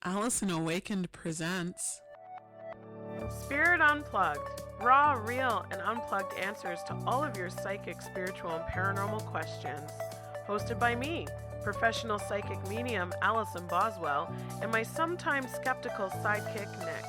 Allison Awakened presents Spirit Unplugged. Raw, real, and unplugged answers to all of your psychic, spiritual, and paranormal questions. Hosted by me, professional psychic medium Allison Boswell, and my sometimes skeptical sidekick Nick.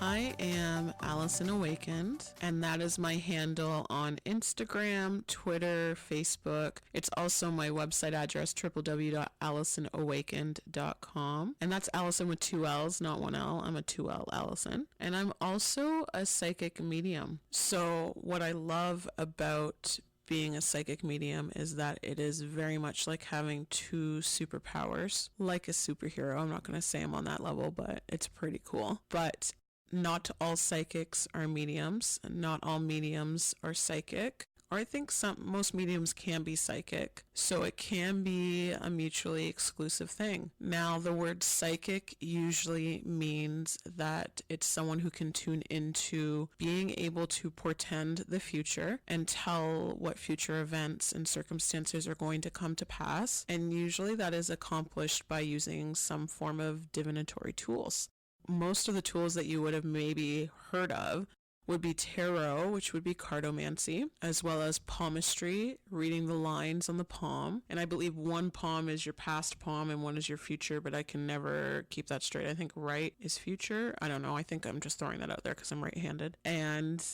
I am Allison Awakened, and that is my handle on Instagram, Twitter, Facebook. It's also my website address, www.allisonawakened.com. And that's Allison with 2 L's, not 1 L. I'm a 2 L Allison. And I'm also a psychic medium. So what I love about being a psychic medium is that it is very much like having 2 superpowers, like a superhero. I'm not going to say I'm on that level, but it's pretty cool. But not all psychics are mediums. Not all mediums are psychic. Or I think most mediums can be psychic. So it can be a mutually exclusive thing. Now, the word psychic usually means that it's someone who can tune into being able to portend the future and tell what future events and circumstances are going to come to pass. And usually that is accomplished by using some form of divinatory tools. Most of the tools that you would have maybe heard of would be tarot, which would be cartomancy, as well as palmistry, reading the lines on the palm. And I believe one palm is your past palm and one is your future, but I can never keep that straight. I think right is future. I don't know. I think I'm just throwing that out there because I'm right-handed. And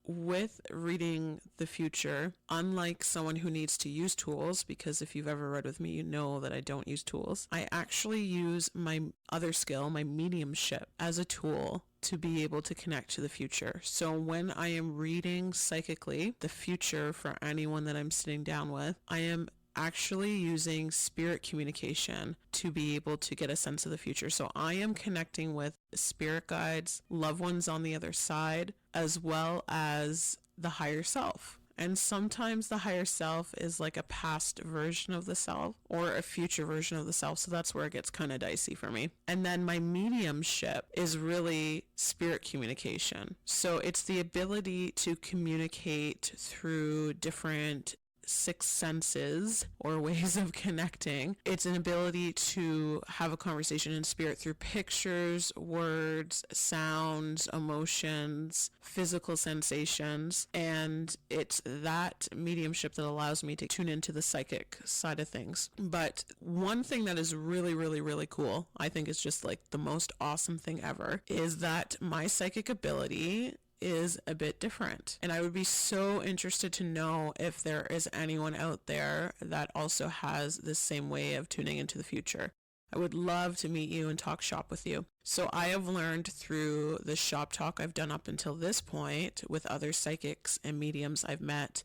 with reading the future, unlike someone who needs to use tools, because if you've ever read with me, you know that I don't use tools, I actually use my other skill, my mediumship, as a tool to be able to connect to the future. So when I am reading psychically the future for anyone that I'm sitting down with, I am actually using spirit communication to be able to get a sense of the future. So I am connecting with spirit guides, loved ones on the other side, as well as the higher self. And sometimes the higher self is like a past version of the self or a future version of the self. So that's where it gets kind of dicey for me. And then my mediumship is really spirit communication. So it's the ability to communicate through different 6 senses or ways of connecting. It's an ability to have a conversation in spirit through pictures, words, sounds, emotions, physical sensations, and it's that mediumship that allows me to tune into the psychic side of things. But one thing that is really, really, really cool, I think is just like the most awesome thing ever, is that my psychic ability is a bit different. And I would be so interested to know if there is anyone out there that also has this same way of tuning into the future. I would love to meet you and talk shop with you. So I have learned through the shop talk I've done up until this point with other psychics and mediums I've met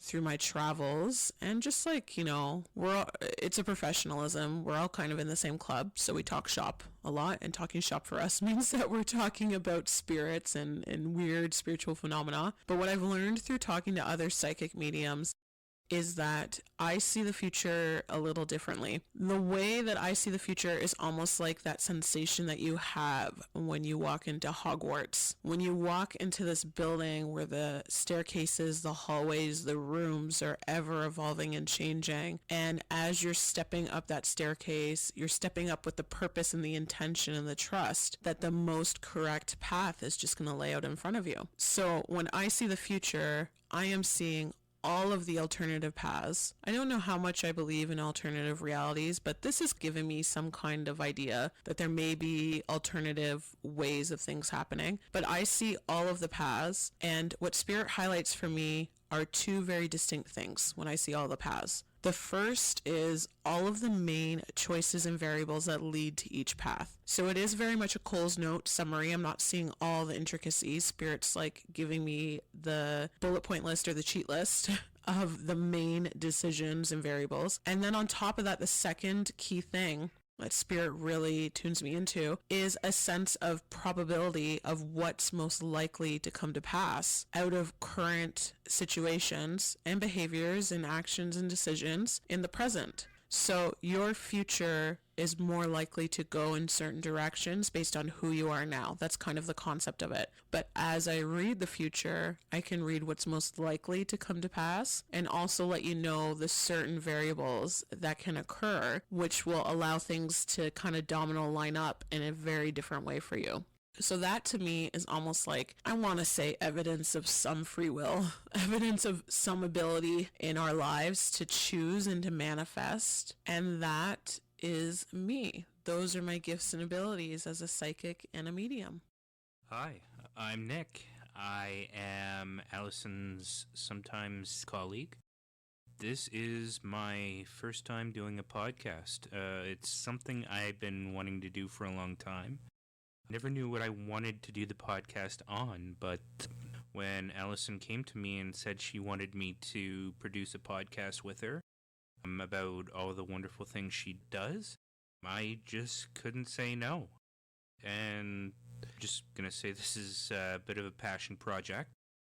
through my travels, and just like, you know, it's a professionalism. We're all kind of in the same club, so we talk shop a lot, and talking shop for us means that we're talking about spirits and weird spiritual phenomena. But what I've learned through talking to other psychic mediums is that I see the future a little differently. The way that I see the future is almost like that sensation that you have when you walk into Hogwarts. When you walk into this building where the staircases, the hallways, the rooms are ever evolving and changing. And as you're stepping up that staircase, you're stepping up with the purpose and the intention and the trust that the most correct path is just going to lay out in front of you. So when I see the future, I am seeing all of the alternative paths. I don't know how much I believe in alternative realities, but this has given me some kind of idea that there may be alternative ways of things happening. But I see all of the paths, and what Spirit highlights for me are 2 very distinct things when I see all the paths. The first is all of the main choices and variables that lead to each path. So it is very much a Cole's Note summary. I'm not seeing all the intricacies. Spirit's like giving me the bullet point list or the cheat list of the main decisions and variables. And then on top of that, the second key thing that Spirit really tunes me into is a sense of probability of what's most likely to come to pass out of current situations and behaviors and actions and decisions in the present. So your future is more likely to go in certain directions based on who you are now. That's kind of the concept of it. But as I read the future, I can read what's most likely to come to pass and also let you know the certain variables that can occur, which will allow things to kind of domino line up in a very different way for you. So that to me is almost like, I want to say, evidence of some free will, evidence of some ability in our lives to choose and to manifest. And that is me. Those are my gifts and abilities as a psychic and a medium. Hi, I'm Nick. I am Allison's sometimes colleague. This is my first time doing a podcast. It's something I've been wanting to do for a long time. Never knew what I wanted to do the podcast on, but when Allison came to me and said she wanted me to produce a podcast with her about all the wonderful things she does, I just couldn't say no. And I'm just going to say this is a bit of a passion project.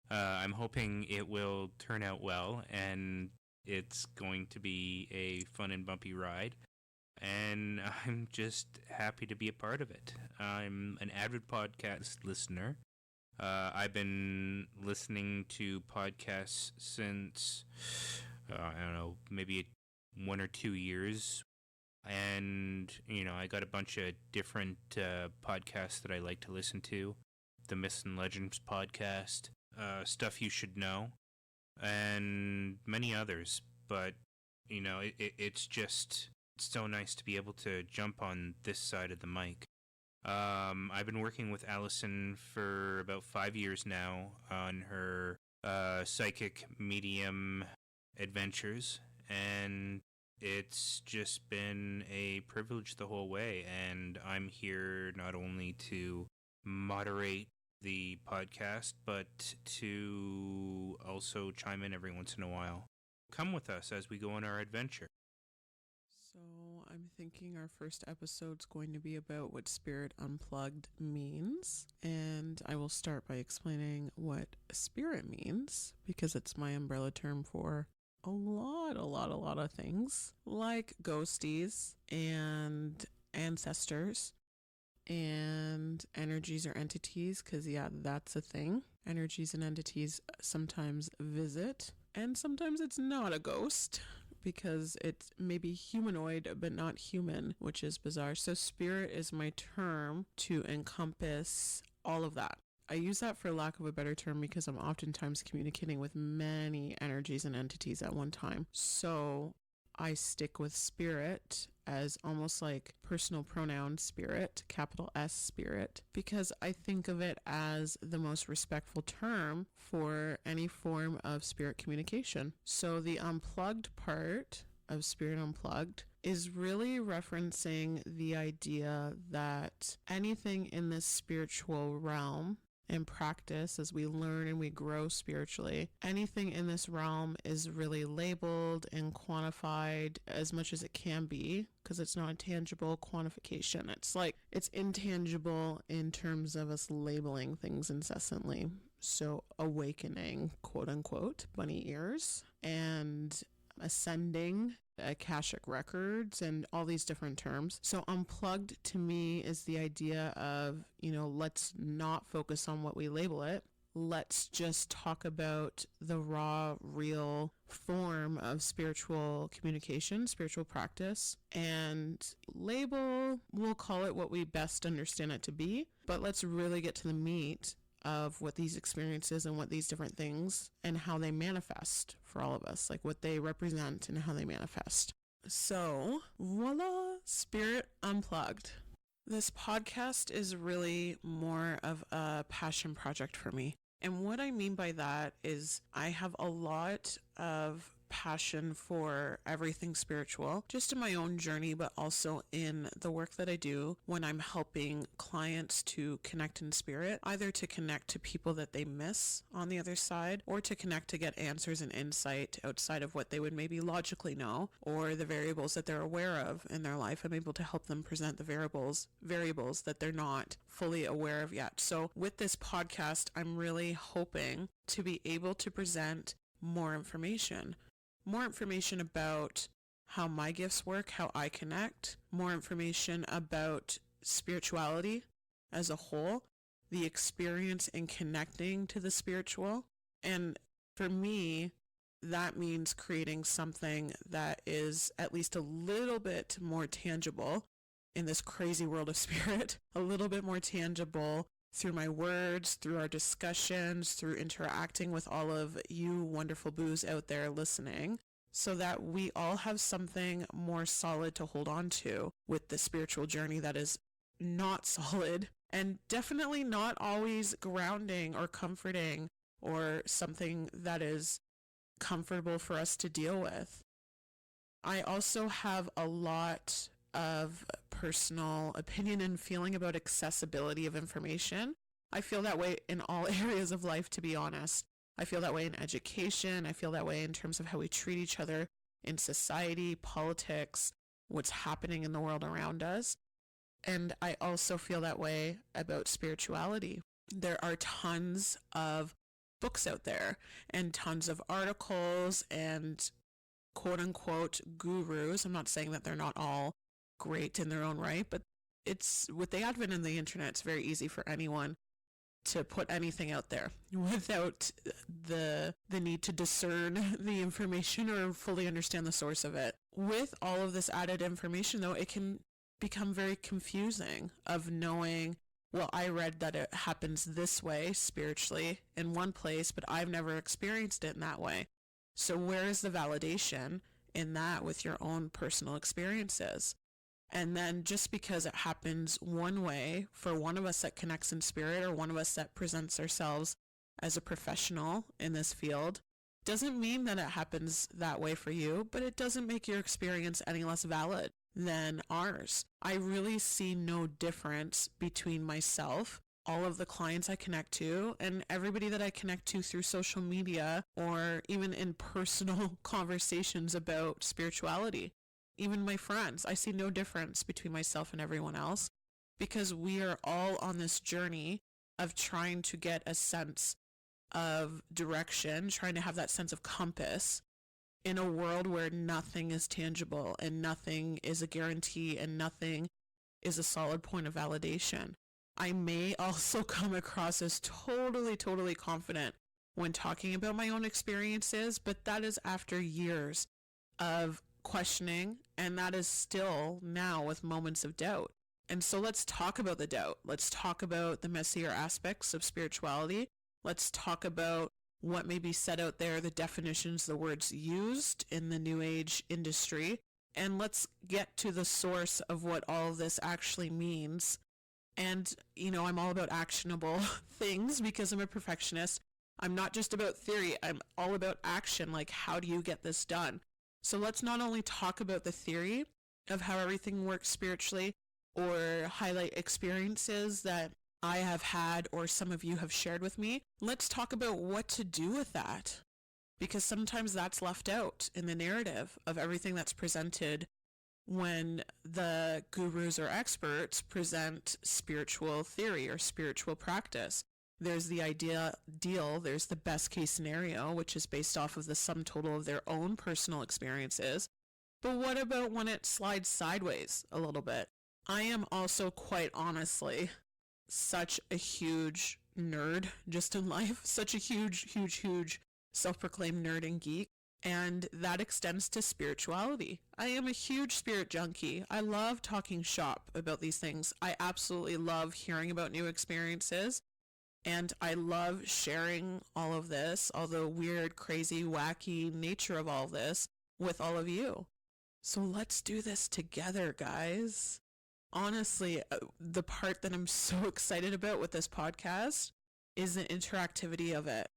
I'm hoping it will turn out well, and it's going to be a fun and bumpy ride. And I'm just happy to be a part of it. I'm an avid podcast listener. I've been listening to podcasts since, I don't know, maybe 1 or 2 years. And, I got a bunch of different podcasts that I like to listen to. The Myths and Legends podcast, Stuff You Should Know, and many others. But, it's just... It's so nice to be able to jump on this side of the mic. I've been working with Allison for about 5 years now on her Psychic Medium adventures, and it's just been a privilege the whole way, and I'm here not only to moderate the podcast, but to also chime in every once in a while. Come with us as we go on our adventure. So I'm thinking our first episode's going to be about what Spirit Unplugged means. And I will start by explaining what spirit means, because it's my umbrella term for a lot of things, like ghosties and ancestors and energies or entities, because that's a thing. Energies and entities sometimes visit, and sometimes it's not a ghost, because it's maybe humanoid but not human, which is bizarre. So spirit is my term to encompass all of that. I use that for lack of a better term because I'm oftentimes communicating with many energies and entities at one time. So I stick with spirit as almost like personal pronoun spirit, capital S spirit, because I think of it as the most respectful term for any form of spirit communication. So the unplugged part of Spirit Unplugged is really referencing the idea that anything in this spiritual realm and practice, as we learn and we grow spiritually, anything in this realm is really labeled and quantified as much as it can be, because it's not a tangible quantification. It's intangible in terms of us labeling things incessantly. So awakening, quote unquote, bunny ears, and ascending, Akashic records, and all these different terms. So unplugged to me is the idea of, let's not focus on what we label it. Let's just talk about the raw, real form of spiritual communication, spiritual practice, and label, we'll call it what we best understand it to be, but let's really get to the meat of what these experiences and what these different things and how they manifest for all of us, like what they represent and how they manifest. So, voila, Spirit Unplugged. This podcast is really more of a passion project for me. And what I mean by that is I have a lot of passion for everything spiritual, just in my own journey, but also in the work that I do when I'm helping clients to connect in spirit, either to connect to people that they miss on the other side, or to connect to get answers and insight outside of what they would maybe logically know, or the variables that they're aware of in their life. I'm able to help them present the variables that they're not fully aware of yet. So with this podcast, I'm really hoping to be able to present more information about how my gifts work, how I connect, more information about spirituality as a whole, the experience in connecting to the spiritual. And for me, that means creating something that is at least a little bit more tangible in this crazy world of spirit, a little bit more tangible through my words, through our discussions, through interacting with all of you wonderful boos out there listening, so that we all have something more solid to hold on to with the spiritual journey that is not solid and definitely not always grounding or comforting or something that is comfortable for us to deal with. I also have a lot of personal opinion and feeling about accessibility of information. I feel that way in all areas of life, to be honest. I feel that way in education. I feel that way in terms of how we treat each other in society, politics, what's happening in the world around us. And I also feel that way about spirituality. There are tons of books out there and tons of articles and quote unquote gurus. I'm not saying that they're not all great in their own right, but it's with the advent of the internet, it's very easy for anyone to put anything out there without the need to discern the information or fully understand the source of it. With all of this added information, though, it can become very confusing of knowing, well, I read that it happens this way spiritually in one place, but I've never experienced it in that way. So where is the validation in that with your own personal experiences? And then just because it happens one way for one of us that connects in spirit or one of us that presents ourselves as a professional in this field doesn't mean that it happens that way for you, but it doesn't make your experience any less valid than ours. I really see no difference between myself, all of the clients I connect to, and everybody that I connect to through social media or even in personal conversations about spirituality. Even my friends, I see no difference between myself and everyone else because we are all on this journey of trying to get a sense of direction, trying to have that sense of compass in a world where nothing is tangible and nothing is a guarantee and nothing is a solid point of validation. I may also come across as totally confident when talking about my own experiences, but that is after years of questioning, and that is still now with moments of doubt. And so let's talk about the doubt. Let's talk about the messier aspects of spirituality. Let's talk about what may be said out there, the definitions, the words used in the New Age industry, and let's get to the source of what all of this actually means. And, I'm all about actionable things because I'm a perfectionist. I'm not just about theory. I'm all about action. Like, how do you get this done? So let's not only talk about the theory of how everything works spiritually or highlight experiences that I have had or some of you have shared with me. Let's talk about what to do with that, because sometimes that's left out in the narrative of everything that's presented when the gurus or experts present spiritual theory or spiritual practice. There's the ideal, there's the best case scenario, which is based off of the sum total of their own personal experiences. But what about when it slides sideways a little bit? I am also quite honestly such a huge nerd just in life, such a huge self-proclaimed nerd and geek. And that extends to spirituality. I am a huge spirit junkie. I love talking shop about these things. I absolutely love hearing about new experiences. And I love sharing all of this, all the weird, crazy, wacky nature of all this with all of you. So let's do this together, guys. Honestly, the part that I'm so excited about with this podcast is the interactivity of it.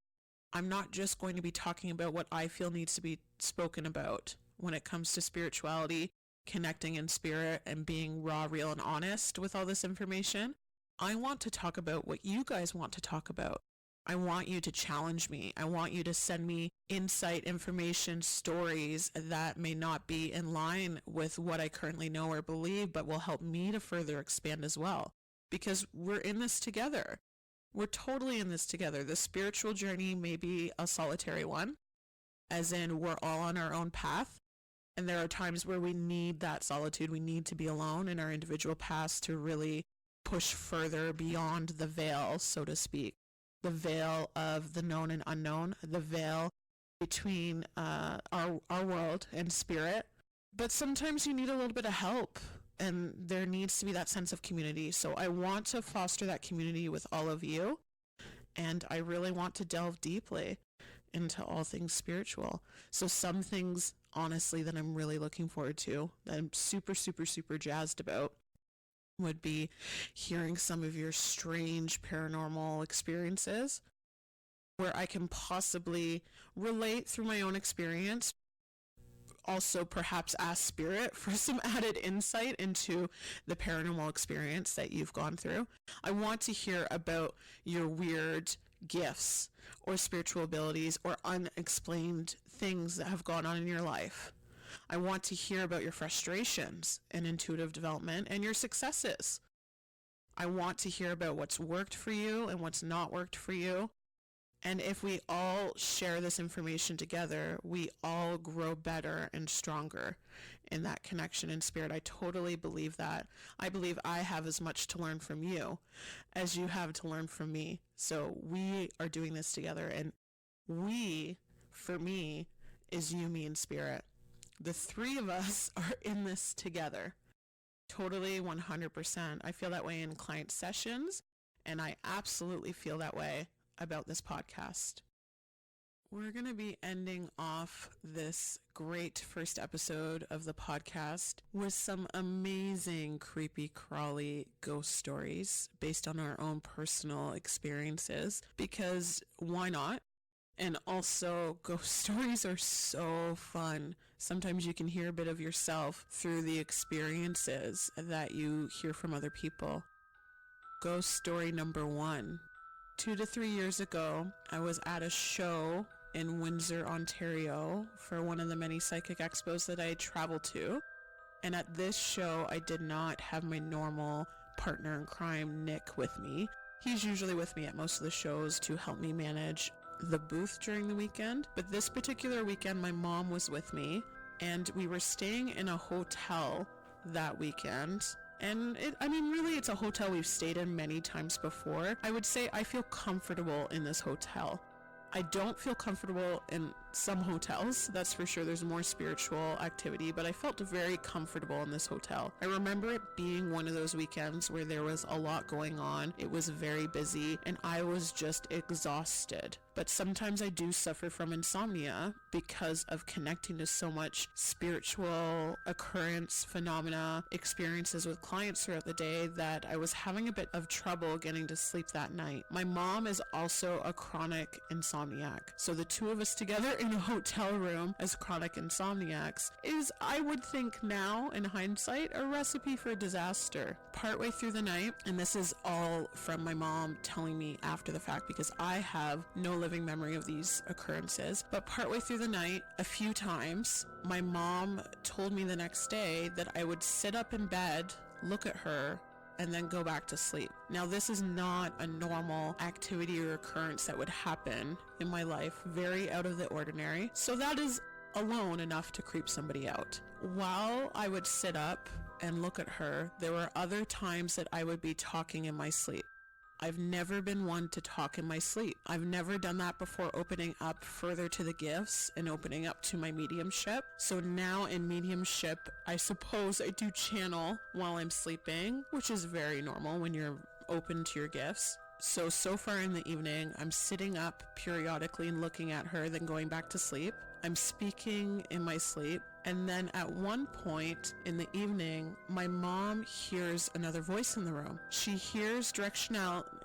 I'm not just going to be talking about what I feel needs to be spoken about when it comes to spirituality, connecting in spirit, and being raw, real, and honest with all this information. I want to talk about what you guys want to talk about. I want you to challenge me. I want you to send me insight, information, stories that may not be in line with what I currently know or believe, but will help me to further expand as well. Because we're in this together. We're totally in this together. The spiritual journey may be a solitary one, as in we're all on our own path, And there are times where we need that solitude. We need to be alone in our individual paths to really push further beyond the veil, so to speak. The veil of the known and unknown, the veil between our world and spirit. But sometimes you need a little bit of help, and there needs to be that sense of community. So I want to foster that community with all of you, and I really want to delve deeply into all things spiritual. So some things, honestly, that I'm really looking forward to, that I'm super, super, super jazzed about, would be hearing some of your strange paranormal experiences where I can possibly relate through my own experience. Also, perhaps ask Spirit for some added insight into the paranormal experience that you've gone through. I want to hear about your weird gifts or spiritual abilities or unexplained things that have gone on in your life. I want to hear about your frustrations and intuitive development and your successes. I want to hear about what's worked for you and what's not worked for you. And if we all share this information together, we all grow better and stronger in that connection in spirit. I totally believe that. I believe I have as much to learn from you as you have to learn from me. So we are doing this together. And we, for me, is you, me, and spirit. The three of us are in this together. Totally 100%. I feel that way in client sessions, and I absolutely feel that way about this podcast. We're going to be ending off this great first episode of the podcast with some amazing creepy crawly ghost stories based on our own personal experiences, because why not? And also, ghost stories are so fun. Sometimes you can hear a bit of yourself through the experiences that you hear from other people. Ghost story number 1. 2 to 3 years ago, I was at a show in Windsor, Ontario for one of the many psychic expos that I traveled to. And at this show, I did not have my normal partner in crime, Nick, with me. He's usually with me at most of the shows to help me manage the booth during the weekend. But this particular weekend, my mom was with me, and we were staying in a hotel that weekend. And really, it's a hotel we've stayed in many times before. I would say I feel comfortable in this hotel. I don't feel comfortable in some hotels, that's for sure. There's more spiritual activity, but I felt very comfortable in this hotel. I remember it being one of those weekends where there was a lot going on. It was very busy, and I was just exhausted. But sometimes I do suffer from insomnia because of connecting to so much spiritual occurrence, phenomena, experiences with clients throughout the day that I was having a bit of trouble getting to sleep that night. My mom is also a chronic insomniac. So the two of us together in a hotel room as chronic insomniacs is, I would think now in hindsight, a recipe for disaster. Partway through the night, and this is all from my mom telling me after the fact because I have no living memory of these occurrences, but partway through the night, a few times, my mom told me the next day that I would sit up in bed, look at her, and then go back to sleep. Now, this is not a normal activity or occurrence that would happen in my life, very out of the ordinary. So that is alone enough to creep somebody out. While I would sit up and look at her, there were other times that I would be talking in my sleep. I've never been one to talk in my sleep. I've never done that before opening up further to the gifts and opening up to my mediumship. So now in mediumship, I suppose I do channel while I'm sleeping, which is very normal when you're open to your gifts. So far in the evening, I'm sitting up periodically and looking at her, then going back to sleep. I'm speaking in my sleep. And then at one point in the evening, my mom hears another voice in the room. She hears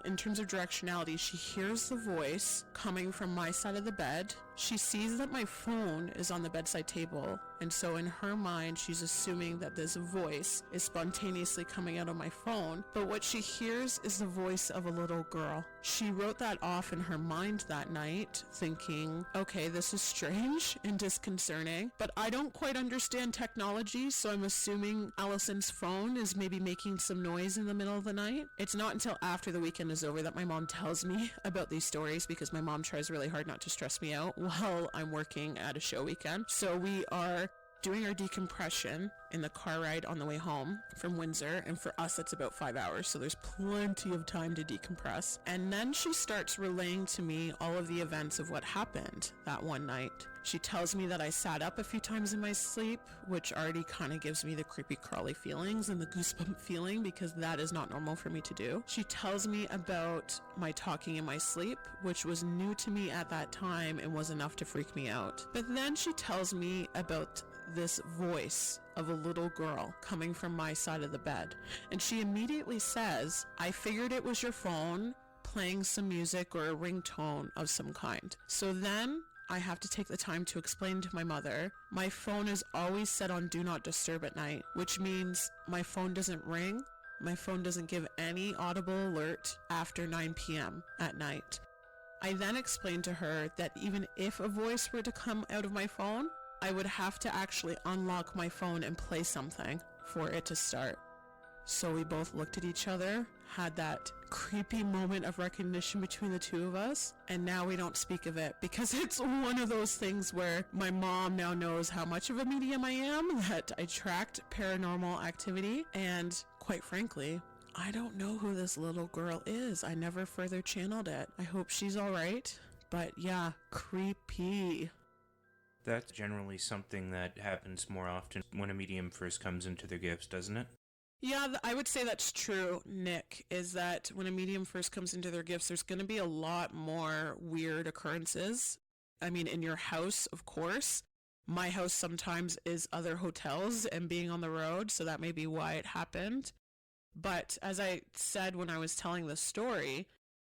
in terms of directionality, she hears the voice coming from my side of the bed. She sees that my phone is on the bedside table. And so in her mind, she's assuming that this voice is spontaneously coming out of my phone. But what she hears is the voice of a little girl. She wrote that off in her mind that night, thinking, okay, this is strange and disconcerting, but I don't quite understand technology, so I'm assuming Allison's phone is maybe making some noise in the middle of the night. It's not until after the weekend is over that my mom tells me about these stories, because my mom tries really hard not to stress me out while I'm working at a show weekend. So we are doing our decompression in the car ride on the way home from Windsor, and for us it's about 5 hours, so there's plenty of time to decompress. And then she starts relaying to me all of the events of what happened that one night. She tells me that I sat up a few times in my sleep, which already kind of gives me the creepy crawly feelings and the goosebump feeling, because that is not normal for me to do. She tells me about my talking in my sleep, which was new to me at that time and was enough to freak me out. But then she tells me about this voice of a little girl coming from my side of the bed. And she immediately says, "I figured it was your phone playing some music or a ringtone of some kind." So then I have to take the time to explain to my mother, my phone is always set on do not disturb at night, which means my phone doesn't ring. My phone doesn't give any audible alert after 9 p.m. at night. I then explained to her that even if a voice were to come out of my phone, I would have to actually unlock my phone and play something for it to start. So we both looked at each other, had that creepy moment of recognition between the two of us, and now we don't speak of it because it's one of those things where my mom now knows how much of a medium I am, that I tracked paranormal activity, and quite frankly, I don't know who this little girl is. I never further channeled it. I hope she's all right, but yeah, creepy. That's generally something that happens more often when a medium first comes into their gifts, doesn't it? Yeah, I would say that's true, Nick, is that when a medium first comes into their gifts, there's going to be a lot more weird occurrences. I mean, in your house, of course. My house sometimes is other hotels and being on the road, so that may be why it happened. But as I said when I was telling the story,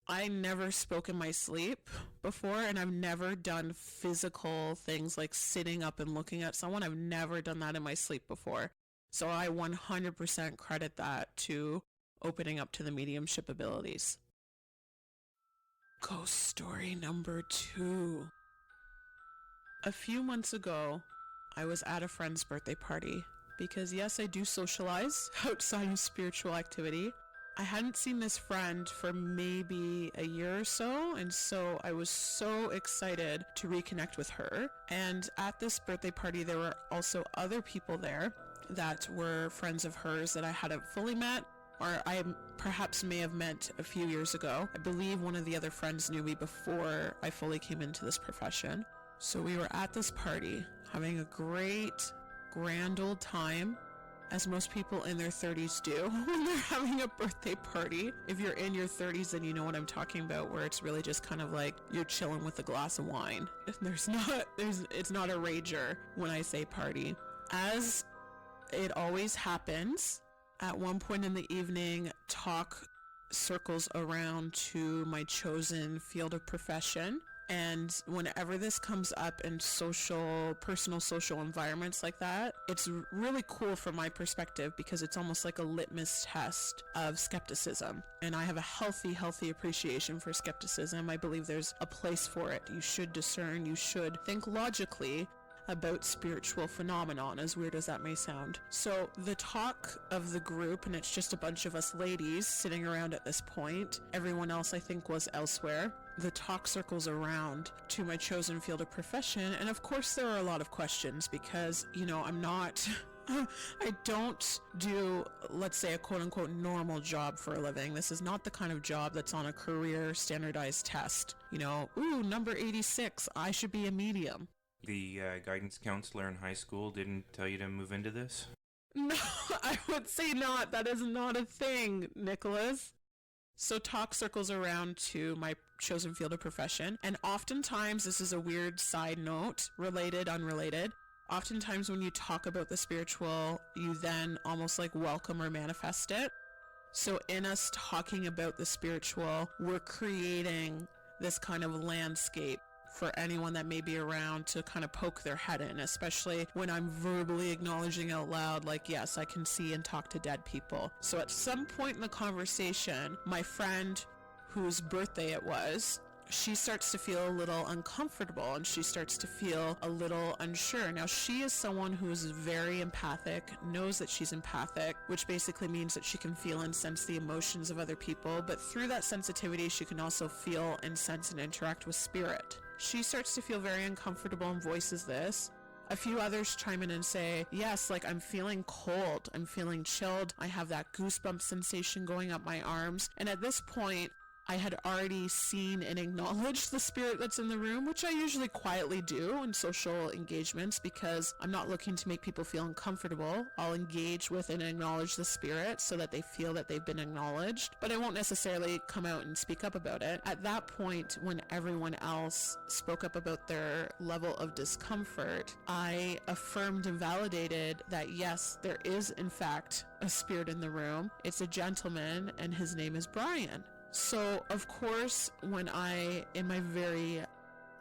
I never spoke in my sleep before, and I've never done physical things like sitting up and looking at someone. I've never done that in my sleep before. So I 100% credit that to opening up to the mediumship abilities. Ghost story number 2. A few months ago, I was at a friend's birthday party because yes, I do socialize outside of spiritual activity. I hadn't seen this friend for maybe a year or so, and so I was so excited to reconnect with her. And at this birthday party, there were also other people there that were friends of hers that I hadn't fully met, or I perhaps may have met a few years ago. I believe one of the other friends knew me before I fully came into this profession. So we were at this party having a great, grand old time, as most people in their 30s do when they're having a birthday party. If you're in your 30s, then you know what I'm talking about, where it's really just kind of like you're chilling with a glass of wine. It's not a rager when I say party. As it always happens, at one point in the evening, talk circles around to my chosen field of profession. And whenever this comes up in personal social environments like that, it's really cool from my perspective because it's almost like a litmus test of skepticism. And I have a healthy appreciation for skepticism. I believe there's a place for it. You should discern, you should think logically about spiritual phenomenon, as weird as that may sound. So the talk of the group, and it's just a bunch of us ladies sitting around at this point, everyone else I think was elsewhere. The talk circles around to my chosen field of profession, and of course there are a lot of questions because, I'm not I don't do, let's say, a quote-unquote normal job for a living. This is not the kind of job that's on a career standardized test. Number 86, I should be a medium. The guidance counselor in high school didn't tell you to move into this? No, I would say not. That is not a thing, Nicholas. So talk circles around to my chosen field of profession. And oftentimes, this is a weird side note, related, unrelated. Oftentimes when you talk about the spiritual, you then almost like welcome or manifest it. So in us talking about the spiritual, we're creating this kind of landscape for anyone that may be around to kind of poke their head in, especially when I'm verbally acknowledging out loud, like, yes, I can see and talk to dead people. So at some point in the conversation, my friend whose birthday it was, she starts to feel a little uncomfortable and she starts to feel a little unsure. Now, she is someone who is very empathic, knows that she's empathic, which basically means that she can feel and sense the emotions of other people, but through that sensitivity, she can also feel and sense and interact with spirit. She starts to feel very uncomfortable and voices this. A few others chime in and say, yes, like I'm feeling cold, I'm feeling chilled, I have that goosebump sensation going up my arms. And at this point, I had already seen and acknowledged the spirit that's in the room, which I usually quietly do in social engagements because I'm not looking to make people feel uncomfortable. I'll engage with and acknowledge the spirit so that they feel that they've been acknowledged, but I won't necessarily come out and speak up about it. At that point, when everyone else spoke up about their level of discomfort, I affirmed and validated that yes, there is in fact a spirit in the room. It's a gentleman and his name is Brian. So, of course, when I, in my very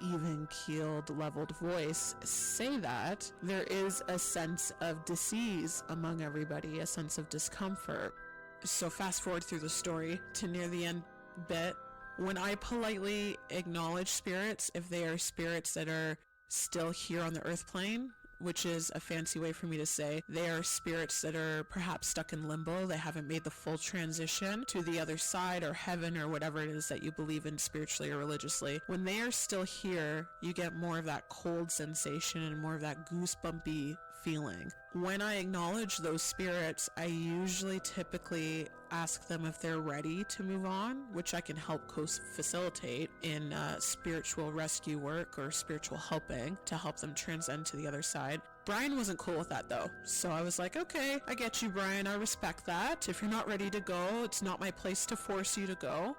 even-keeled, leveled voice, say that, there is a sense of dis-ease among everybody, a sense of discomfort. So fast forward through the story to near the end bit. When I politely acknowledge spirits, if they are spirits that are still here on the earth plane, which is a fancy way for me to say they are spirits that are perhaps stuck in limbo. They haven't made the full transition to the other side or heaven or whatever it is that you believe in spiritually or religiously. When they are still here, you get more of that cold sensation and more of that goosebumpy feeling. When I acknowledge those spirits, I usually typically ask them if they're ready to move on, which I can help facilitate in spiritual rescue work or spiritual helping to help them transcend to the other side. Brian wasn't cool with that though, so I was like, okay, I get you, Brian, I respect that. If you're not ready to go, it's not my place to force you to go.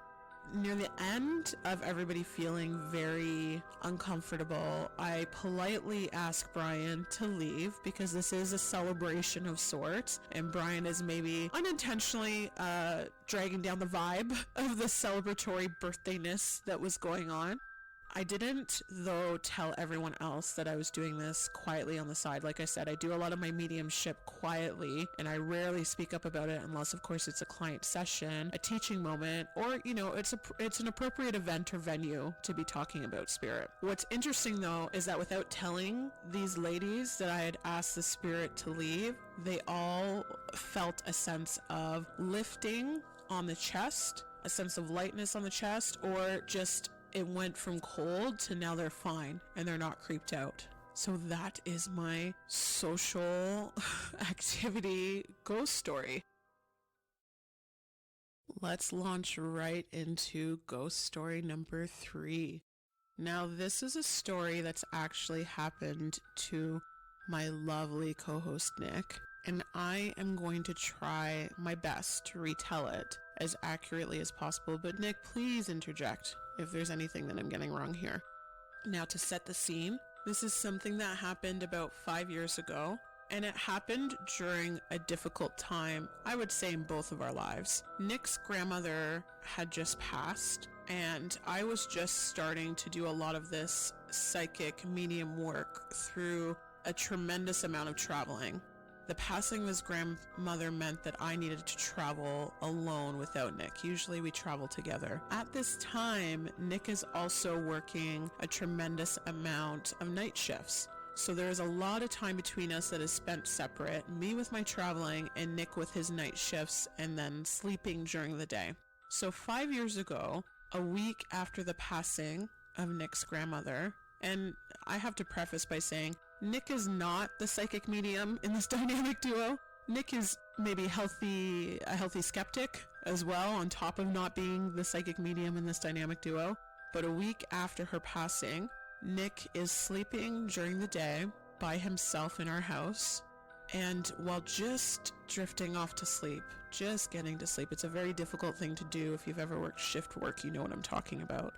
Near the end of everybody feeling very uncomfortable, I politely ask Brian to leave because this is a celebration of sorts, and Brian is maybe unintentionally dragging down the vibe of the celebratory birthdayness that was going on. I didn't, though, tell everyone else that I was doing this quietly on the side. Like I said, I do a lot of my mediumship quietly, and I rarely speak up about it unless, of course, it's a client session, a teaching moment, or, you know, it's an appropriate event or venue to be talking about spirit. What's interesting, though, is that without telling these ladies that I had asked the spirit to leave, they all felt a sense of lifting on the chest, a sense of lightness on the chest, or just it went from cold to now they're fine and they're not creeped out. So that is my social activity ghost story. Let's launch right into ghost story number 3. Now, this is a story that's actually happened to my lovely co-host Nick, and I am going to try my best to retell it as accurately as possible. But Nick, please interject if there's anything that I'm getting wrong here. Now, to set the scene, this is something that happened about 5 years ago, and it happened during a difficult time, I would say, in both of our lives. Nick's grandmother had just passed, and I was just starting to do a lot of this psychic medium work through a tremendous amount of traveling. The passing of his grandmother meant that I needed to travel alone without Nick. Usually we travel together. At this time, Nick is also working a tremendous amount of night shifts. So there is a lot of time between us that is spent separate, me with my traveling and Nick with his night shifts and then sleeping during the day. So 5 years ago, a week after the passing of Nick's grandmother, and I have to preface by saying, Nick is not the psychic medium in this dynamic duo. Nick is maybe a healthy skeptic as well, on top of not being the psychic medium in this dynamic duo. But a week after her passing, Nick is sleeping during the day by himself in our house. And while just drifting off to sleep, just getting to sleep, it's a very difficult thing to do. If you've ever worked shift work, you know what I'm talking about.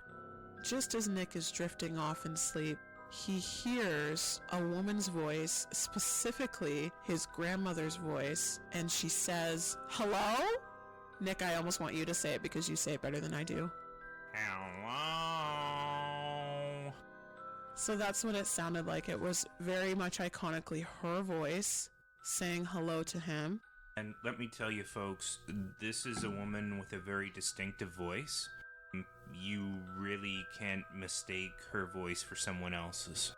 Just as Nick is drifting off in sleep, he hears a woman's voice, specifically his grandmother's voice, and she says, "Hello?" Nick, I almost want you to say it because you say it better than I do. Hello. So that's what it sounded like. It was very much iconically her voice saying hello to him. And let me tell you, folks, this is a woman with a very distinctive voice. You really can't mistake her voice for someone else's.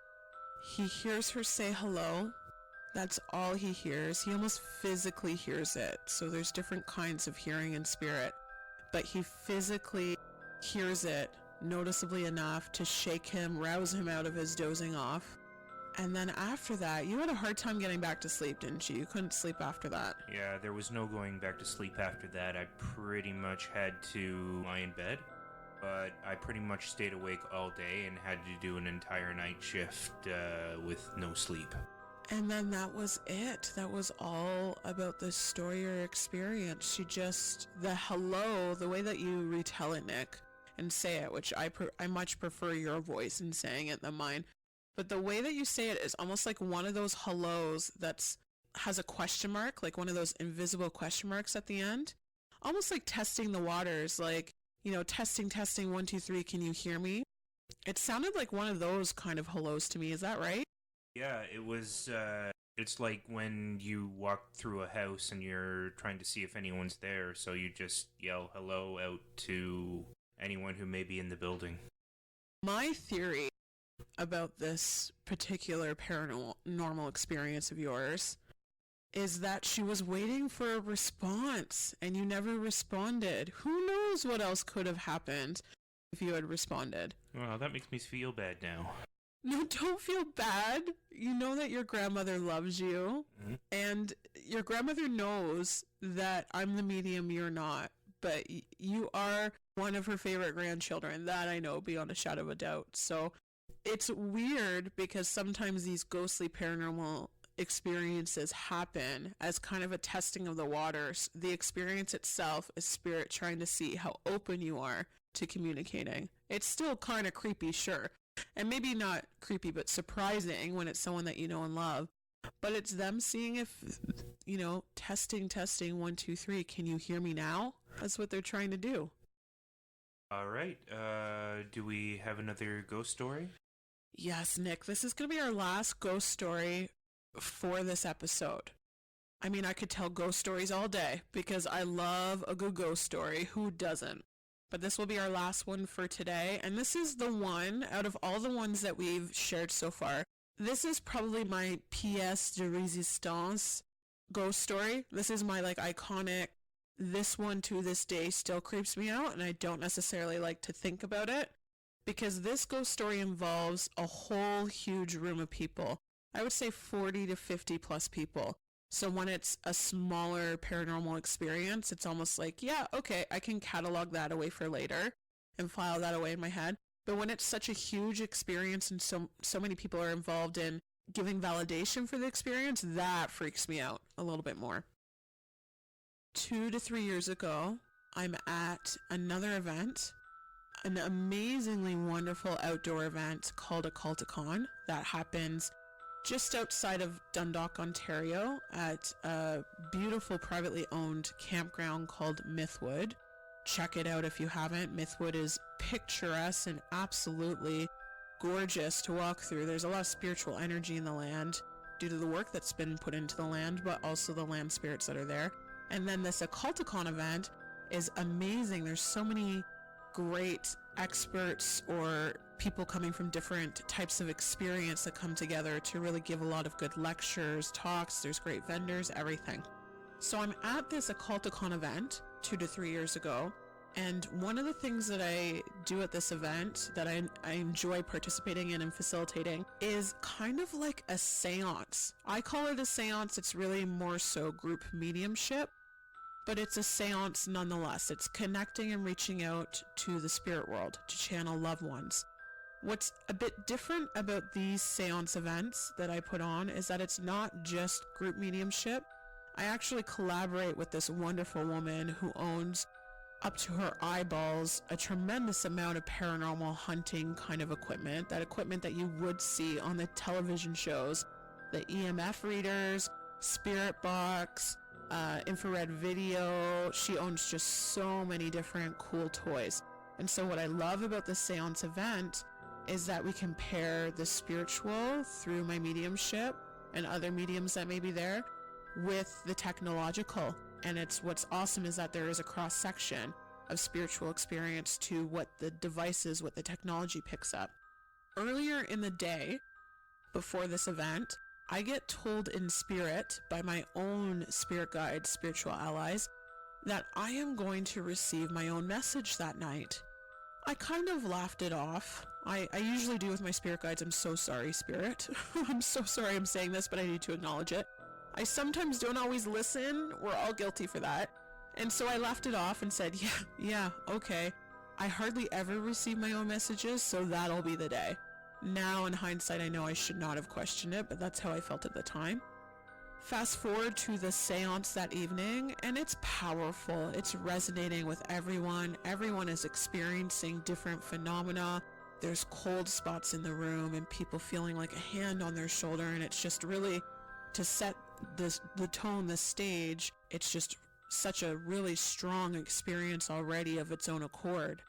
He hears her say hello. That's all he hears. He almost physically hears it. So there's different kinds of hearing in spirit. But he physically hears it noticeably enough to shake him, rouse him out of his dozing off. And then after that, you had a hard time getting back to sleep, didn't you? You couldn't sleep after that. Yeah, there was no going back to sleep after that. I pretty much had to lie in bed, but I pretty much stayed awake all day and had to do an entire night shift with no sleep. And then that was it. That was all about the story or experience. She just, the hello, the way that you retell it, Nick, and say it, which I much prefer your voice in saying it than mine. But the way that you say it is almost like one of those hellos has a question mark, like one of those invisible question marks at the end. Almost like testing the waters, like, testing, 1, 2, 3, can you hear me? It sounded like one of those kind of hellos to me. Is that right? Yeah, it was, it's like when you walk through a house and you're trying to see if anyone's there, so you just yell hello out to anyone who may be in the building. My theory about this particular paranormal experience of yours is that she was waiting for a response and you never responded. Who knows what else could have happened if you had responded? Well, that makes me feel bad now. No, don't feel bad. You know that your grandmother loves you, and your grandmother knows that I'm the medium, you're not, but you are one of her favorite grandchildren. That I know beyond a shadow of a doubt. So it's weird because sometimes these ghostly paranormal experiences happen as kind of a testing of the waters. The experience itself is spirit trying to see how open you are to communicating. It's still kind of creepy, sure. And maybe not creepy, but surprising when it's someone that you know and love. But it's them seeing if, testing, 1, 2, 3, can you hear me now? That's what they're trying to do. All right. Do we have another ghost story? Yes, Nick, this is going to be our last ghost story for this episode. I mean, I could tell ghost stories all day because I love a good ghost story. Who doesn't? But this will be our last one for today. And this is the one, out of all the ones that we've shared so far, this is probably my pièce de résistance ghost story. This is my iconic, this one to this day still creeps me out, and I don't necessarily like to think about it because this ghost story involves a whole huge room of people. I would say 40 to 50 plus people. So when it's a smaller paranormal experience, it's almost like, yeah, okay, I can catalog that away for later and file that away in my head. But when it's such a huge experience and so many people are involved in giving validation for the experience, that freaks me out a little bit more. 2 to 3 years ago, I'm at another event, an amazingly wonderful outdoor event called a Culticon that happens just outside of Dundalk, Ontario, at a beautiful privately owned campground called Mythwood. Check it out if you haven't. Mythwood is picturesque and absolutely gorgeous to walk through. There's a lot of spiritual energy in the land due to the work that's been put into the land, but also the land spirits that are there. And then this Occulticon event is amazing. There's so many great experts or people coming from different types of experience that come together to really give a lot of good lectures, talks. There's great vendors, everything. So I'm at this Occulticon event 2 to 3 years ago, and one of the things that I do at this event that I enjoy participating in and facilitating is kind of like a seance. I call it a seance. It's really more so group mediumship, but it's a seance nonetheless. It's connecting and reaching out to the spirit world to channel loved ones. What's a bit different about these seance events that I put on is that it's not just group mediumship. I actually collaborate with this wonderful woman who owns up to her eyeballs a tremendous amount of paranormal hunting kind of equipment, that equipment that you would see on the television shows, the EMF readers, spirit box, infrared video. She owns just so many different cool toys. And so what I love about the seance event is that we can pair the spiritual through my mediumship and other mediums that may be there with the technological. And what's awesome is that there is a cross-section of spiritual experience to what the devices, what the technology picks up. Earlier in the day, before this event, I get told in spirit by my own spirit guides, spiritual allies, that I am going to receive my own message that night. I kind of laughed it off. I usually do with my spirit guides. I'm so sorry, Spirit. I'm so sorry I'm saying this, but I need to acknowledge it. I sometimes don't always listen. We're all guilty for that. And so I laughed it off and said, yeah, okay. I hardly ever receive my own messages, so that'll be the day. Now, in hindsight, I know I should not have questioned it, but that's how I felt at the time. Fast forward to the seance that evening, and it's powerful. It's resonating with everyone. Everyone is experiencing different phenomena. There's cold spots in the room and people feeling like a hand on their shoulder, and it's just really, to set the tone, the stage, it's just such a really strong experience already of its own accord.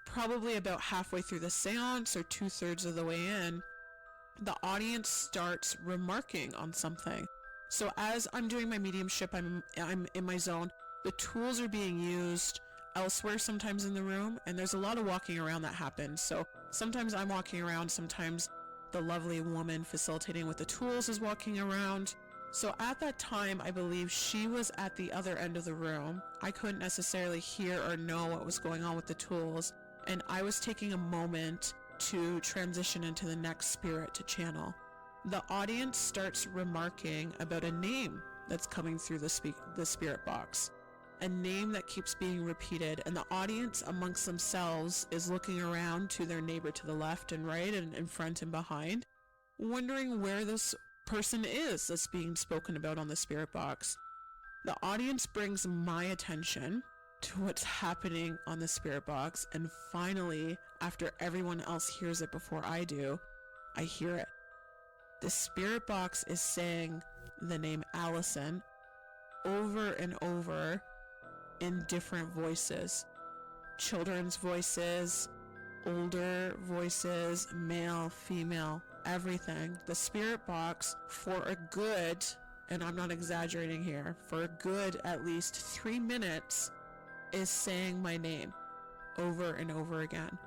Probably about halfway through the seance, or 2/3 of the way in, the audience starts remarking on something. So as I'm doing my mediumship, I'm in my zone. The tools are being used elsewhere sometimes in the room, and there's a lot of walking around that happens. So sometimes I'm walking around, sometimes the lovely woman facilitating with the tools is walking around. So at that time, I believe she was at the other end of the room. I couldn't necessarily hear or know what was going on with the tools, and I was taking a moment to transition into the next spirit to channel. The audience starts remarking about a name that's coming through the spirit box, a name that keeps being repeated, and the audience amongst themselves is looking around to their neighbor to the left and right and in front and behind, wondering where this person is that's being spoken about on the spirit box. The audience brings my attention to what's happening on the spirit box, and finally, after everyone else hears it before I do, I hear it. The spirit box is saying the name Allison over and over in different voices. Children's voices, older voices, male, female, everything. The spirit box, for a good, and I'm not exaggerating here, for a good at least 3 minutes is saying my name over and over again.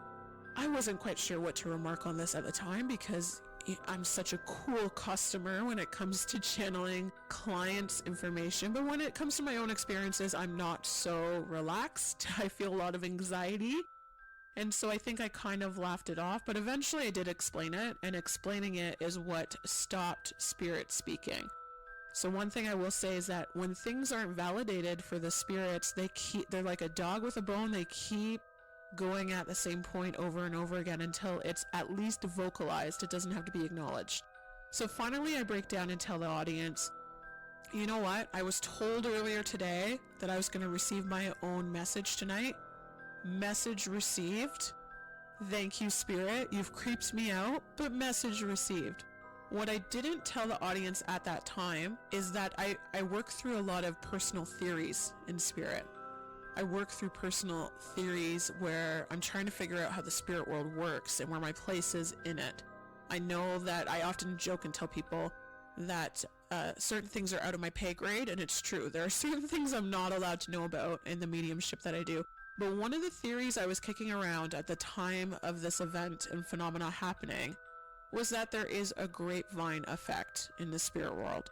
I wasn't quite sure what to remark on this at the time because I'm such a cool customer when it comes to channeling clients' information, but when it comes to my own experiences, I'm not so relaxed. I feel a lot of anxiety, and so I think I kind of laughed it off, but eventually I did explain it, and explaining it is what stopped spirit speaking. So one thing I will say is that when things aren't validated for the spirits, they're like a dog with a bone. They keep going at the same point over and over again until it's at least vocalized. It doesn't have to be acknowledged. So finally I break down and tell the audience, you know what? I was told earlier today that I was going to receive my own message tonight. Message received. Thank you, Spirit. You've creeped me out, but message received. What I didn't tell the audience at that time is that I work through a lot of personal theories in spirit. I work through personal theories where I'm trying to figure out how the spirit world works and where my place is in it. I know that I often joke and tell people that certain things are out of my pay grade, and it's true. There are certain things I'm not allowed to know about in the mediumship that I do. But one of the theories I was kicking around at the time of this event and phenomena happening was that there is a grapevine effect in the spirit world.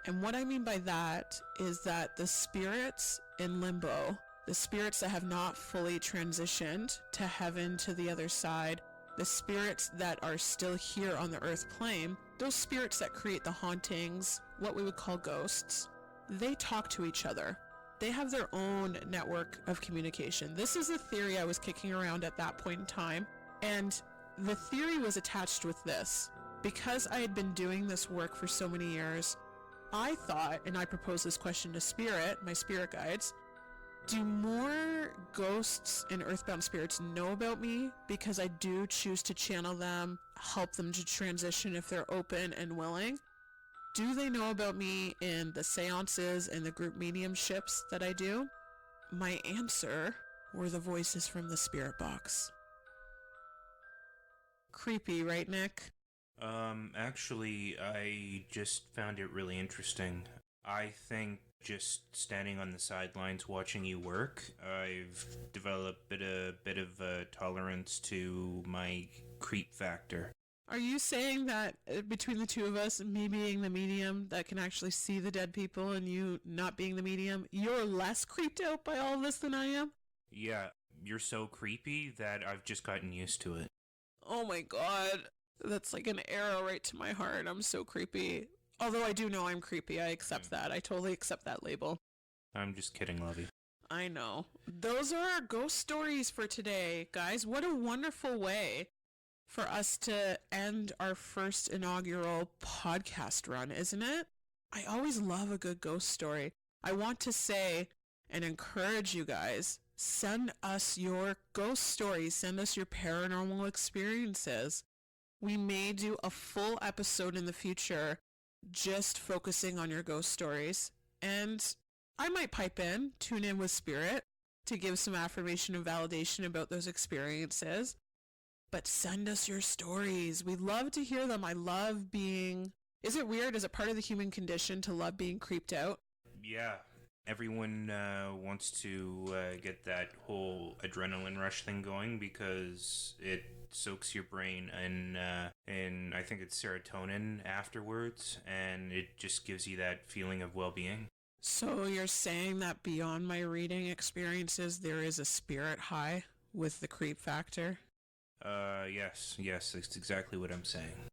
And what I mean by that is that the spirits in limbo, the spirits that have not fully transitioned to heaven, to the other side, the spirits that are still here on the earth plane, those spirits that create the hauntings, what we would call ghosts, they talk to each other. They have their own network of communication. This is a theory I was kicking around at that point in time, and the theory was attached with this. Because I had been doing this work for so many years, I thought, and I proposed this question to Spirit, my spirit guides, do more ghosts and earthbound spirits know about me because I do choose to channel them, help them to transition if they're open and willing? Do they know about me in the seances and the group mediumships that I do? My answer were the voices from the spirit box. Creepy, right, Nick? Actually, I just found it really interesting. I think just standing on the sidelines watching you work, I've developed a bit of a tolerance to my creep factor. Are you saying that between the two of us, me being the medium that can actually see the dead people and you not being the medium, you're less creeped out by all this than I am? Yeah, you're so creepy that I've just gotten used to it. Oh my god. That's like an arrow right to my heart. I'm so creepy. Although I do know I'm creepy. I accept that. I totally accept that label. I'm just kidding, Lovey. I know. Those are our ghost stories for today, guys. What a wonderful way for us to end our first inaugural podcast run, isn't it? I always love a good ghost story. I want to say and encourage you guys, send us your ghost stories. Send us your paranormal experiences. We may do a full episode in the future just focusing on your ghost stories. And I might pipe in, tune in with Spirit to give some affirmation and validation about those experiences. But send us your stories. We love to hear them. I love being... Is it weird? Is it part of the human condition to love being creeped out? Yeah. Everyone wants to get that whole adrenaline rush thing going because it soaks your brain and I think it's serotonin afterwards, and it just gives you that feeling of well-being. So you're saying that beyond my reading experiences, there is a spirit high with the creep factor? Yes, that's exactly what I'm saying.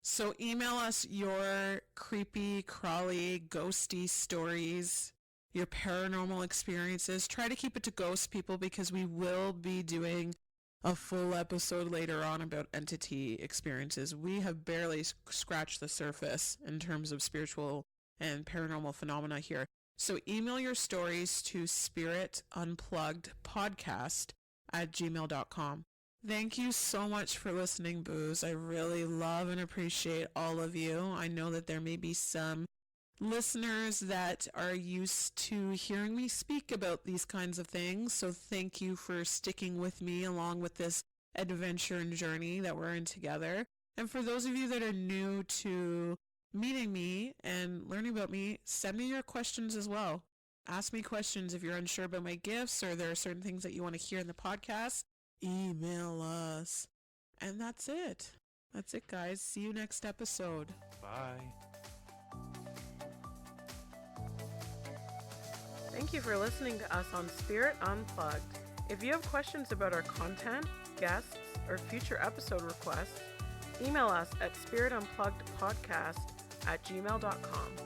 So email us your creepy, crawly, ghosty stories, your paranormal experiences. Try to keep it to ghost people because we will be doing a full episode later on about entity experiences. We have barely scratched the surface in terms of spiritual and paranormal phenomena here. So email your stories to spiritunpluggedpodcast@gmail.com. Thank you so much for listening, Booze. I really love and appreciate all of you. I know that there may be some listeners that are used to hearing me speak about these kinds of things, so thank you for sticking with me along with this adventure and journey that we're in together. And for those of you that are new to meeting me and learning about me, send me your questions as well. Ask me questions if you're unsure about my gifts or there are certain things that you want to hear in the podcast. Email us. And that's it. That's it, guys. See you next episode. Bye. Thank you for listening to us on Spirit Unplugged. If you have questions about our content, guests, or future episode requests, email us at spiritunpluggedpodcast@gmail.com.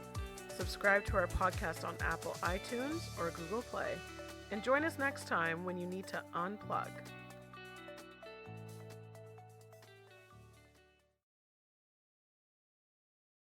Subscribe to our podcast on Apple iTunes or Google Play. And join us next time when you need to unplug.